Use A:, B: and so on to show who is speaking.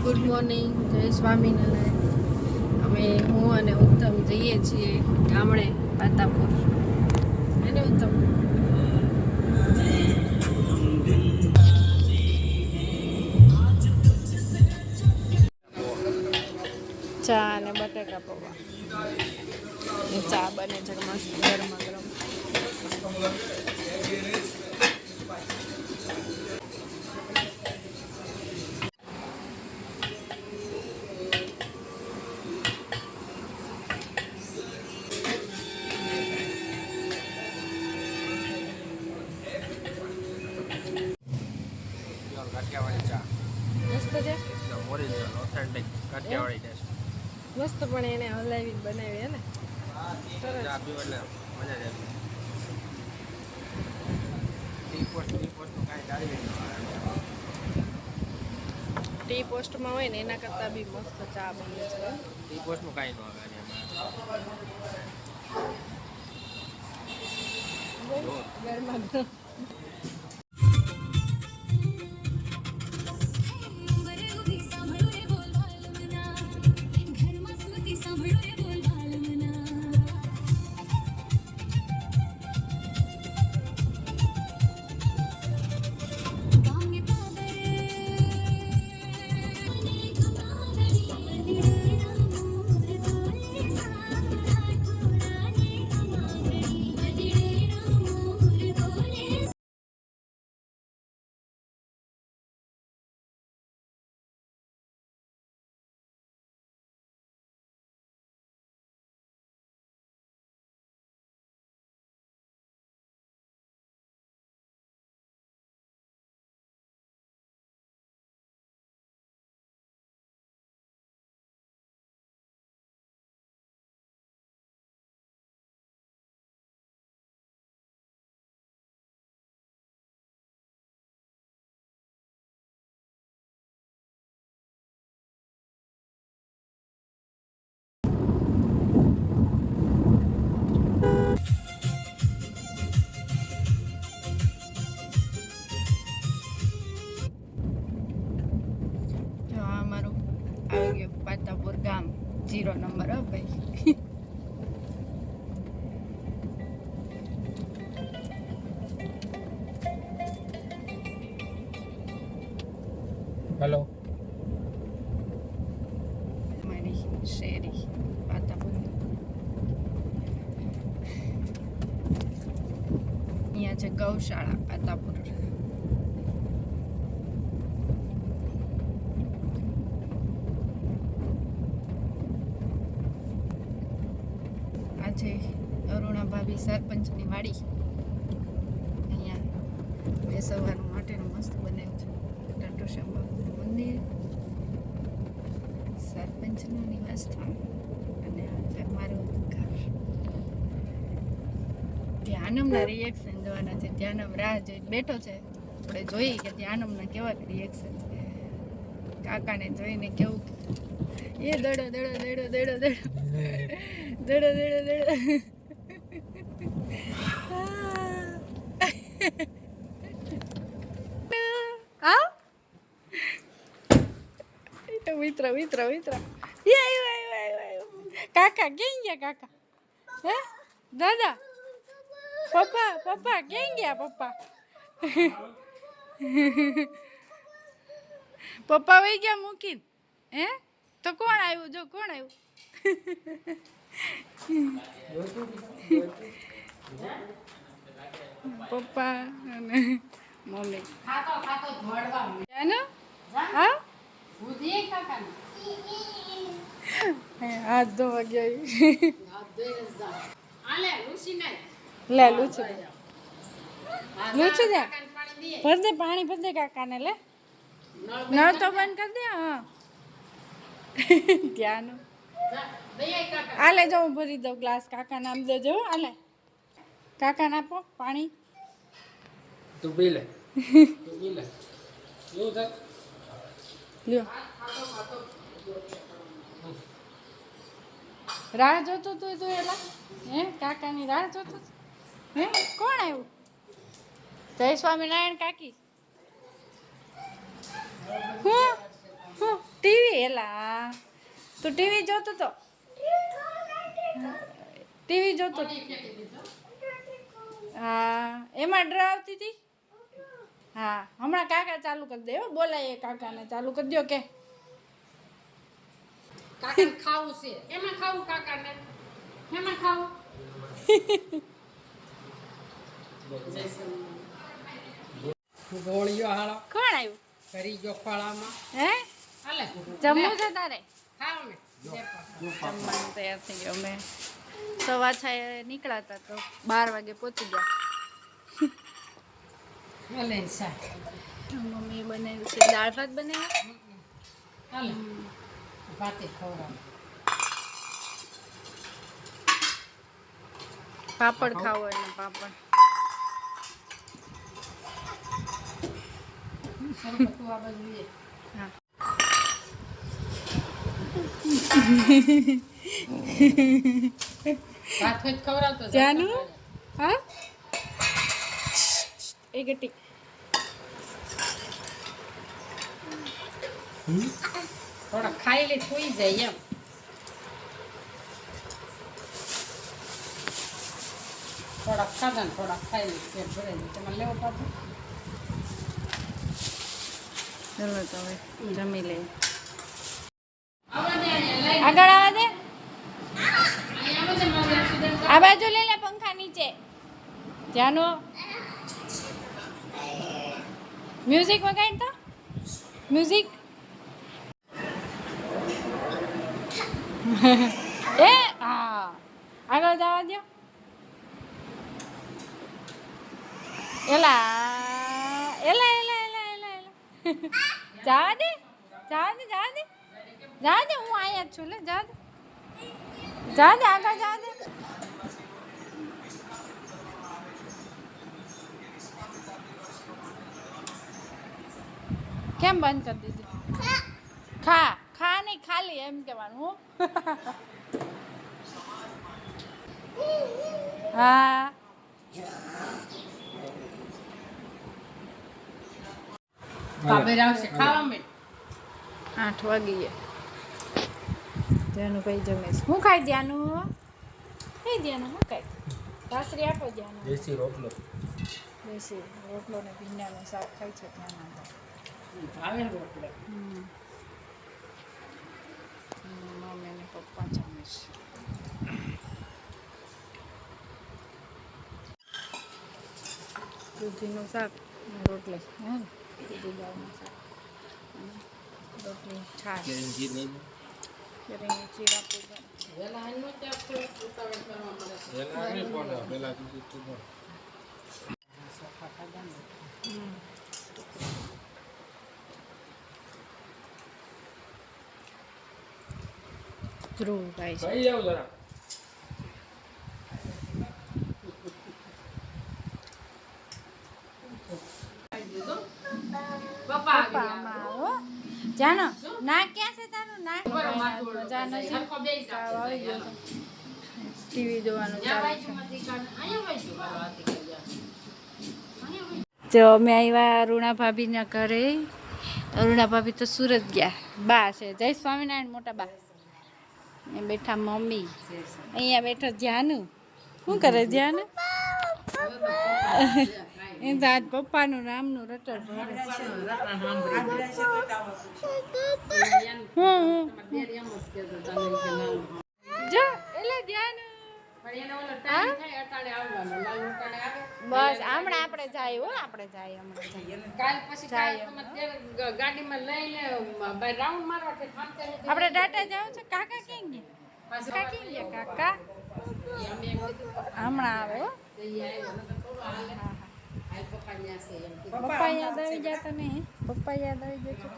A: Good morning, જય સ્વામિનારાયણ. અમે હું અને ઉત્તમ જઈએ છીએ ગામડે પાતાપુર. એને ઉત્તમ ચા અને બટાકા પૌવા. ચા બને છે મસ્ત ગરમા ગરમ.
B: કાઠિયાવાડી ચા
A: મસ્ત છે,
B: એકદમ ઓરિજિનલ ઓથેન્ટિક કાઠિયાવાડી ટેસ્ટ.
A: મસ્ત. પણ એને હલાવી બનાવી હે ને
B: ચા પીવા એટલે મજા જ આવી. ટી પોસ્ટનું કાંઈ ડાળી ન આવે.
A: ટી પોસ્ટમાં હોય ને એના કરતાં બી મસ્ત ચા બને છે.
B: ટી પોસ્ટનું કાંઈ ન આવે
A: ગરમા ગરમ. આવી ગયું પાતાપુર ગામ, 0 નંબર. હો ભાઈ.
B: હેલો.
A: અમારી શેરી પાતાપુર. અહીંયા છે ગૌશાળા પાતાપુર. છે અરુણા ભાભી સરપંચની વાડી. અહીંયા બેસવાનું માટેનું મસ્ત બનાવ્યું છે. ટંટોશ્યામ બાપુનું મંદિર, સરપંચનું નિવાસ સ્થાન અને આ છે મારું ઘર. ધ્યાનમના રિએક્શન જોવાના છે. ધ્યાનમ રાહ જોઈ બેઠો છે. આપણે જોઈએ કે ધ્યાનમના કેવા રિએક્શન છે. કાકાને જોઈને કેવું એ દડો દડો દડો દડો દડો દડો દડો દડો. હા મિત્ર મિત્ર મિત્ર. કાકા ક્યાં ગયા? કાકા હે દાદા પપ્પા પપ્પા ક્યાં ગયા? પપ્પા પપ્પા વહી ગયા મૂકીને. હે તો કોણ આવ્યું? જો કોણ આવ્યું? પપ્પા અને મમ્મી. હાથ ધોવા ગયા. લે લૂછી દે, લૂછી દે. ભર દે પાણી, ભર દે કાકાને. લે નળ તો બંધ કરી દે. હા ધ્યાન આલે જો હું ભરી દઉં ગ્લાસ. કાકા નામ દેજો. આલે કાકા આપો પાણી.
B: તું પી લે. તું પી લે.
A: લ્યો. રાહ જોતો તું એલા? હે કાકાની રાહ જોતો? હે કોણ આવ્યું? જય સ્વામિનારાયણ કાકી. હું ટીવી એલા તું ટીવી જોતો તો ટીવી જોતો તો? હા એમાં ડ્ર આવતી હતી. હા હમણાં કાકા ચાલુ કરી દે હો. બોલાય કાકાને ચાલુ કરી દો કે
C: કાકાને ખાવું છે. એમાં ખાવું કાકાને? એમાં ખાવું? ગોળીઓ હાલો
A: કોણ આવ્યું?
C: કરી ગયો ખોળામાં.
A: હે
C: હાલે
A: જમવું છે તારે?
C: ખાવ ને.
A: જમવાનું તૈયાર થઈ ગયો. અમે 6:30 નીકળ્યા હતા તો 12 વાગે પહોંચી ગયા.
C: હાલે ને શાક.
A: મમ્મીએ બનાવ્યું છે દાળ ભાત બનાવ્યા.
C: હાલે ભાતે ખવડાવ.
A: પાપડ ખાવો એટલે પાપડ.
C: શરબત તું આ બાજુ લે.
A: હા
C: ભાત હોય તો ખવડાવતો જા.
A: જાનું હા એ ગટી
C: થોડા ખાઈ લે સુઈ જાય એમ. થોડાક ખાધા ને થોડાક ખાઈ લે પેટ ભરાઈ જાય. તમારે લેવો પાછું?
A: ચલો તો હવે જમી લઈએ.
C: આવવા દે અહીંયા લઈ.
A: આગળ આવવા દે.
C: અહીંયા આવે છે મારે accident
A: આ બાજુ લઈ લે પંખા નીચે. જાનો મ્યુઝિક વગાડ તો મ્યુઝિક. એ હા આગળ જવા દો. એલા એલા એલા એલા એલા એલા જવા દે જવા દે જવા દે જવા દે. હું અહીંયા જ છું. લે જવા દે જવા દે આગળ જવા દે. કેમ બંધ કરી દીધી? ખા ખા નહીં ખાલી એમ કહેવાનું. હું હા
C: કાબેર આવશે ખાવા માંડ.
A: 8 વાગી ગયા. ધ્યાનું ભાઈ જમે છે. હું ખાઈ ધ્યાનું? એ ધ્યાનું હું ખાઈ? ઘાસરી આપો ધ્યાનું.
B: દેશી રોટલો.
A: દેશી રોટલો ને ભીંડાનું શાક ખાય છે ધ્યાન.
C: ભાવે રોટલો.
A: મમ્મી ને પપ્પા જમે છે. દૂધીનું શાક રોટલી. હા દૂધી દાળનું શાક રોટલી છાશ. કેરીની ચીર આપી દો.
C: વેલા હાલ નો ચાપ થોડો ઉતાવળ કરવા મળે છે. સોફા ખાધા ને.
A: ધ્રુવ ભાઈ છે.
B: કઈ આવ જરા.
C: પપ્પા આવી
A: પપ્પા
C: ગયા.
A: આમાં આવો. જાનો નાક ક્યાં છે તારું? નાક
C: બરો માથું
A: મજા નથી.
C: સરખો બેસી
A: તાવ
C: જાવ.
A: આવી ગયો છે. ટીવી જોવાનું
C: જ્યાં
A: ચાલુ છે.
C: બાજુમાંથી કાઢ. અહીંયા બાજુ મારો હાથી કરી જા. અહીંયા બાજુ.
A: તો અમે આવ્યા અરુણા ભાભીના ઘરે. અરુણા ભાભી તો સુરત ગયા. બા છે જય સ્વામિનારાયણ મોટા બા. અહીંયા બેઠા મમ્મી. અહીંયા બેઠો ધ્યાનુ. શું કરે ધ્યાનુ? એ તો આજ પપ્પાનું નામનું રટણ ભરે. જો એટલે ધ્યાનુ.
C: પણ એને ઓલો ટાઈમ થાય અટાણે આવવાનો. લાલ અટાણે આવે.
A: બસ હમણાં આપણે જાય હો આપણે જાય હમણાં જાય.
C: કાલ પછી કાલ તમે ત્યારે ગાડીમાં લઈને બાય રાઉન્ડ મારવા કે થામ ત્યારે
A: આપણે ટાટા જાવ છે. કાકા ક્યાં ગયા?
C: પાછા
A: કાકા ક્યાં ગયા કાકા?
C: અમે એમ કીધું
A: હમણાં આવે હો.
C: જઈએ આવ્યો નતો થોડો હાલે
A: હા હા.
C: હાલ પપ્પા ન્યા છે એમ કીધું.
A: પપ્પા યાદ આવી જતા નહીં. પપ્પા યાદ આવી જતા.